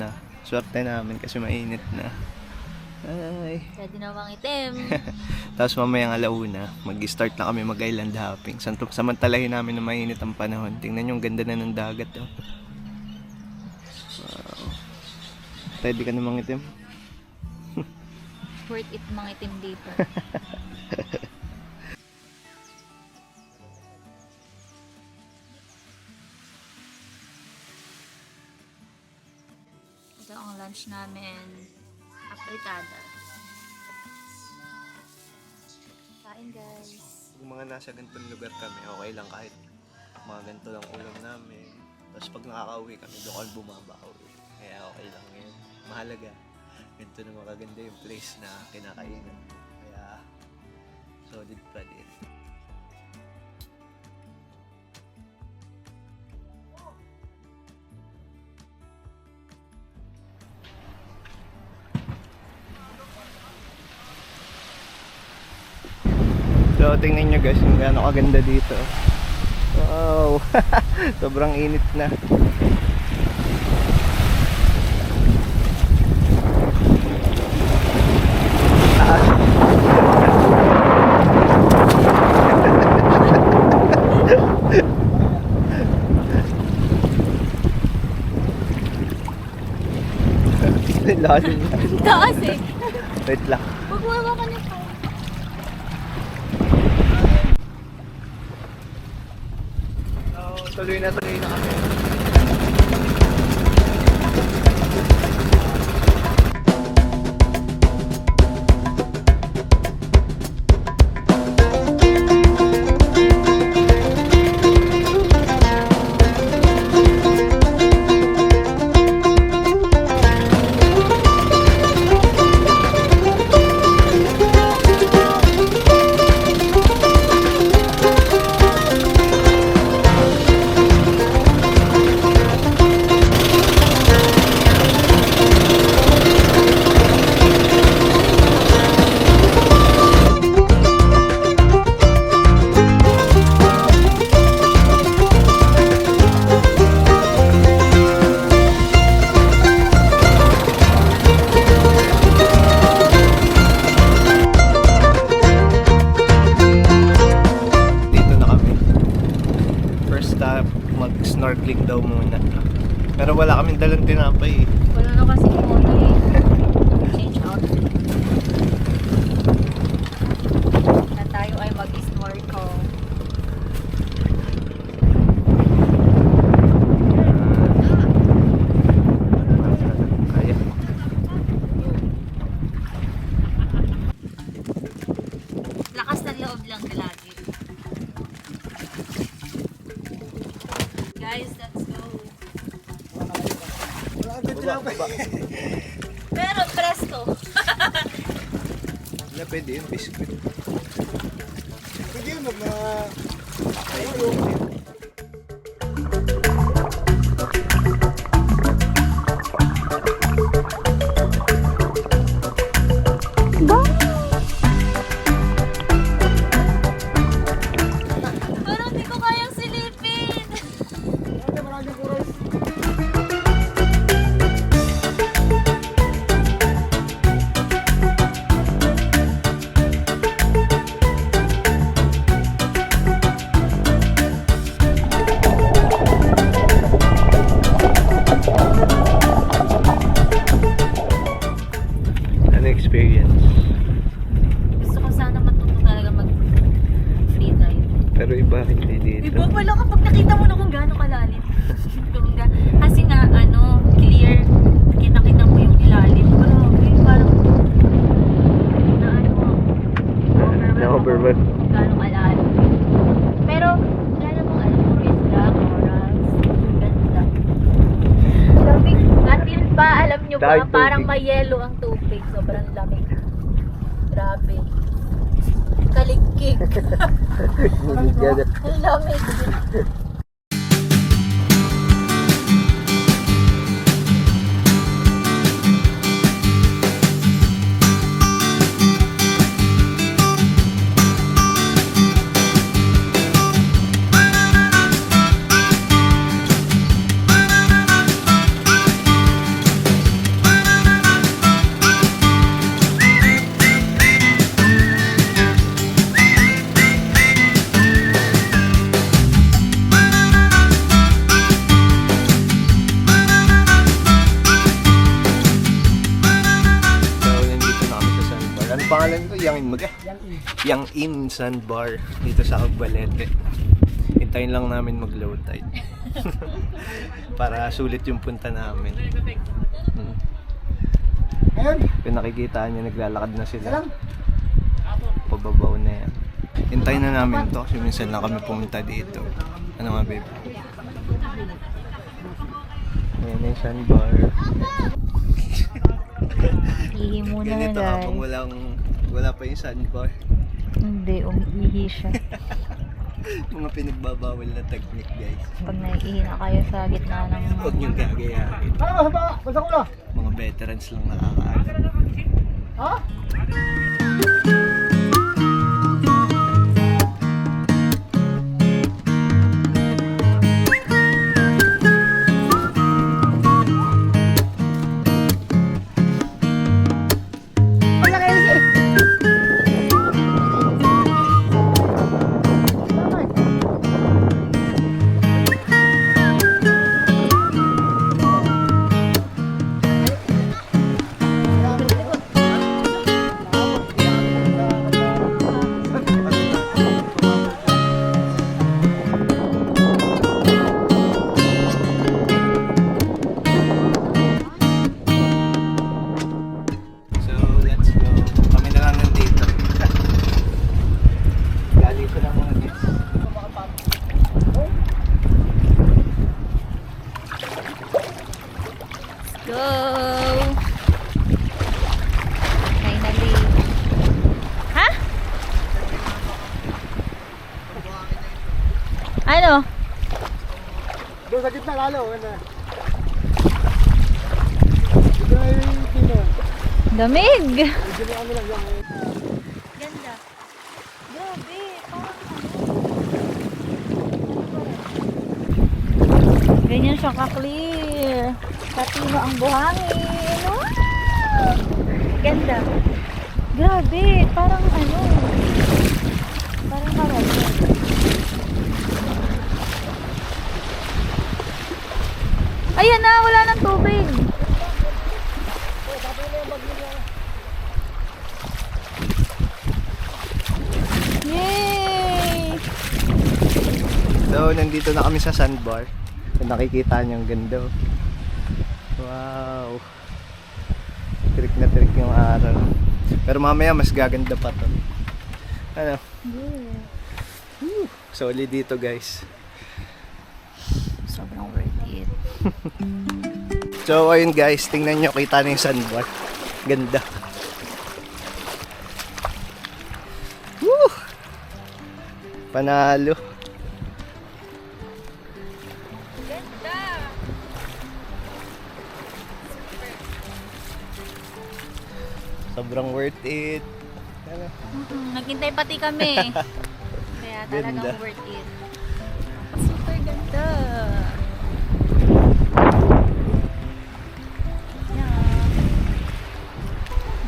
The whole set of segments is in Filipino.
na. Swerte namin kasi mainit na. Ay. Pwede na mangitim. Tapos mamayang alauna, mag-start na kami mag-island hopping. Samantalahin namin na mainit ang panahon. Tingnan yung ganda na ng dagat. Oh. Wow. Ready ka na mangitim? Worth it mangitim dito. Ito ang lunch namin. Apritada. Kain guys. Kung mga nasa ganitong lugar kami, okay lang kahit mga ganito lang ulam namin. Tapos pag nakaka-uwi kami, doon kami bumabawi. Kaya okay lang yun. Mahalaga. Ganito na makaganda yung place na kinakainan. Kaya solid pa din. So, tingnan nyo guys kung gaano kaganda dito. Wow! Sobrang init na. Lalim na. Taas eh. Wait lang. Magwawa ka nito. Tuloy na kami. Mag-snorkeling daw muna. Pero wala kaming dalang tinapay eh. Wala na kasi muna eh. Change outfit. Na tayo ay mag-snorkel. Kaya. Lakas ng loob lang lagi. Guys, let's go. Pero presto. Wala pwede yung biscuit. Pwede yun, mga... Parang di ko kayang silipin. Maraming kuros. Ano experience? Gusto ko sana matuto talaga mag-free dive. Pero iba hindi dito. Iba pala kapag nakita mo na kung gaano kalalim. Kasi nga, clear. Kita-kita mo yung ilalim. Grabe, parang na Na-overwhelm. kung gaano kalalim. Pero, wala namang puro isla, corals. Ganda. Lamig. Atin ba, alam nyo ba, Dahil parang tubig. may yellow ang tubig. Sobrang lamig. Grabe. Kaligkig. Ang lamig. Pangalan ko, Yang In Maga. Yang In Sandbar dito sa Cagbalete. Hintayin lang namin mag-low tide. Para sulit yung punta namin. Ayun. Kung nakikita nyo, naglalakad na sila. Pababaw na yan. Hintayin na namin to kasi minsan lang kami pumunta dito. Ano nga, babe? Ayan na yung sandbar. Ihi muna na Ganito guys. habang wala pa yung sandbar. Hindi, umiihi siya. Mga pinagbabawal na technique, guys. Pag naiihi na kayo sa gitna ng... Huwag niyong gagayahin. Ano ba? Basta ko na. Mga veterans lang nakakaalam. Ha? So, let's go. Kami na lang nandito. Galing ko lang mga guys. Go! Finally. Ha? Ano? Doon sa gitna lalo. Ano? Dito na yung pino. Damig! Medyo na ano lang yan. Ganda. Grabe, parang ganyan siya ka-clear. Katino ang buhangin. Wow! Ganda. Grabe, parang ano. Parang Caribbean. Ayan na, wala ng tubig. Yay! So, nandito na kami sa sandbar. Kung nakikita niyo ang ganda. Oh. Wow! Trick na trick yung araw. Pero mamaya mas gaganda pa to. Ano? Yeah. Solid dito, guys. Sobrang worth it. So, ayun guys, tingnan nyo, kita na yung sandbar. Ganda. Woo! Panalo. Ganda! Sobrang worth it. Ano? Naghintay pati kami. Kaya talagang Ganda. worth it. Super ganda.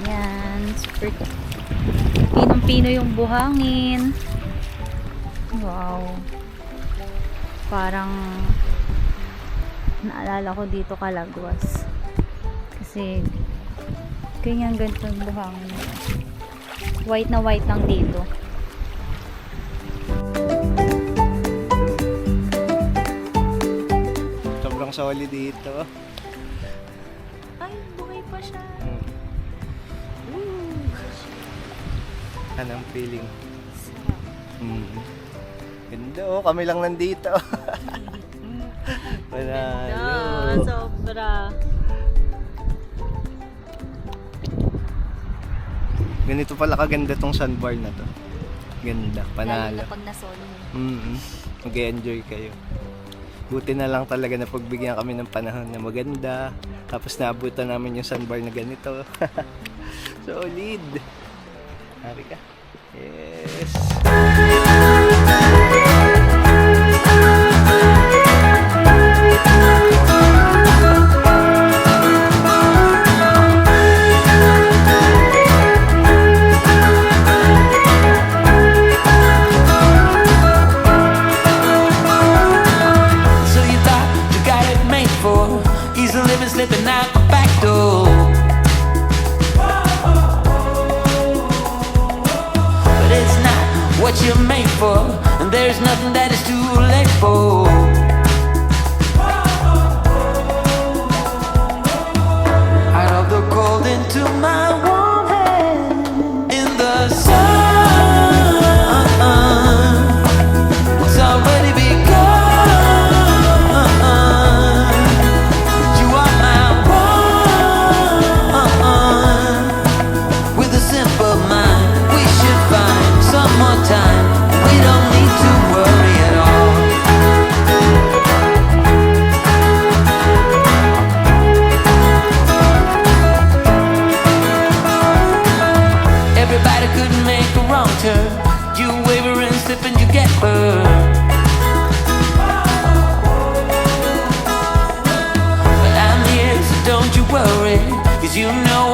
Yan. Super pinong-pino yung buhangin. Wow. Parang naalala ko dito Calagwas. Kasi ganyan ganito yung buhangin. White na white lang dito. Sobrang solid dito. Ay, buhay pa siya. Anong feeling? Ganda oh, kami lang nandito. Panalo. Sobra. Ganito pala kaganda tong sandbar na to. Ganda, Lalo panalo. na pag nasolo mo. Mag-enjoy kayo. Buti na lang talaga na pagbigyan kami ng panahon na maganda. Tapos naabutan namin yung sandbar na ganito. Solid. Hari ka. Yes. So you thought you got it made for easy living, slipping out the back door. there's nothing that is too late for. Out of the cold into my warm hand. In the sun, it's already begun. You are my one. With a simple mind, we should find some more time. We don't need to worry at all. Everybody could make a wrong turn. You waver and slip and you get burned. But I'm here, so don't you worry, 'cause you know